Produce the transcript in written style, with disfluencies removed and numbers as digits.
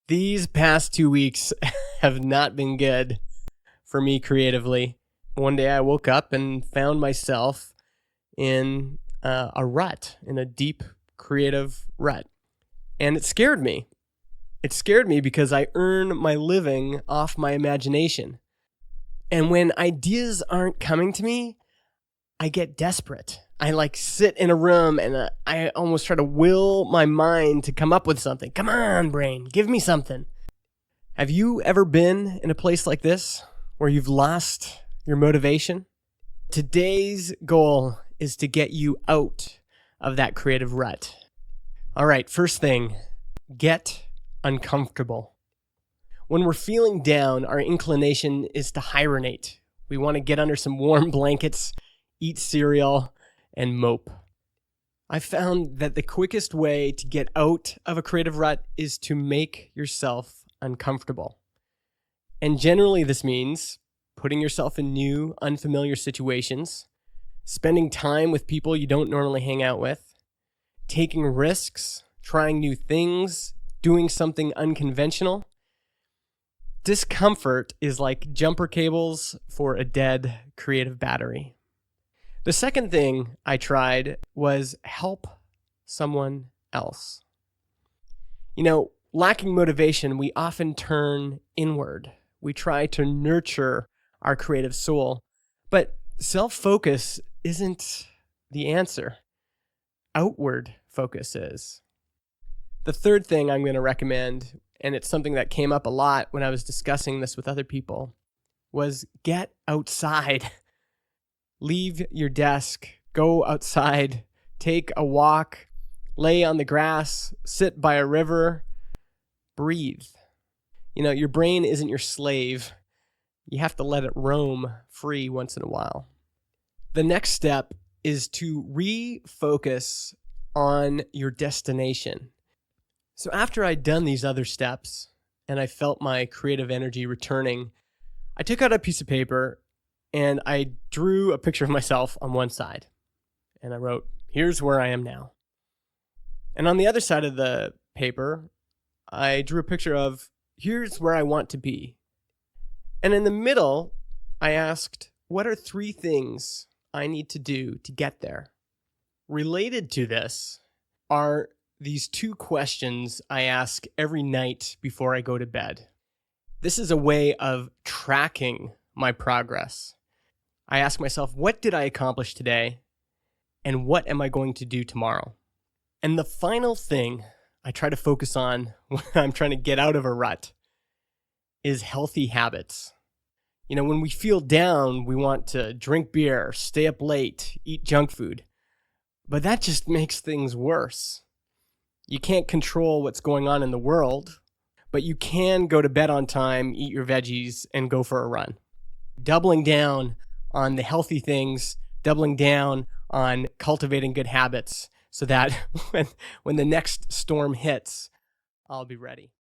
These past 2 weeks have not been good for me creatively. One day I woke up and found myself in a rut, in a deep creative rut. And it scared me. It scared me because I earn my living off my imagination. And when ideas aren't coming to me, I get desperate. I sit in a room and I almost try to will my mind to come up with something. Come on, brain, give me something. Have you ever been in a place like this where you've lost your motivation? Today's goal is to get you out of that creative rut. All right, first thing, get uncomfortable. When we're feeling down, our inclination is to hibernate. We want to get under some warm blankets, eat cereal, and mope. I found that the quickest way to get out of a creative rut is to make yourself uncomfortable. And generally this means putting yourself in new, unfamiliar situations, spending time with people you don't normally hang out with, taking risks, trying new things, doing something unconventional. Discomfort is like jumper cables for a dead creative battery. The second thing I tried was help someone else. Lacking motivation, we often turn inward. We try to nurture our creative soul, but self-focus isn't the answer. Outward focus is. The third thing I'm going to recommend, and it's something that came up a lot when I was discussing this with other people, was get outside. Leave your desk, go outside, take a walk, lay on the grass, sit by a river, breathe. Your brain isn't your slave. You have to let it roam free once in a while. The next step is to refocus on your destination. So after I'd done these other steps and I felt my creative energy returning, I took out a piece of paper and I drew a picture of myself on one side. And I wrote, "Here's where I am now." And on the other side of the paper, I drew a picture of, "Here's where I want to be." And in the middle, I asked, what are 3 things I need to do to get there? Related to this are these 2 questions I ask every night before I go to bed. This is a way of tracking my progress. I ask myself, what did I accomplish today? And what am I going to do tomorrow? And the final thing I try to focus on when I'm trying to get out of a rut is healthy habits. When we feel down, we want to drink beer, stay up late, eat junk food. But that just makes things worse. You can't control what's going on in the world, but you can go to bed on time, eat your veggies, and go for a run. Doubling down on the healthy things, doubling down on cultivating good habits so that when the next storm hits, I'll be ready.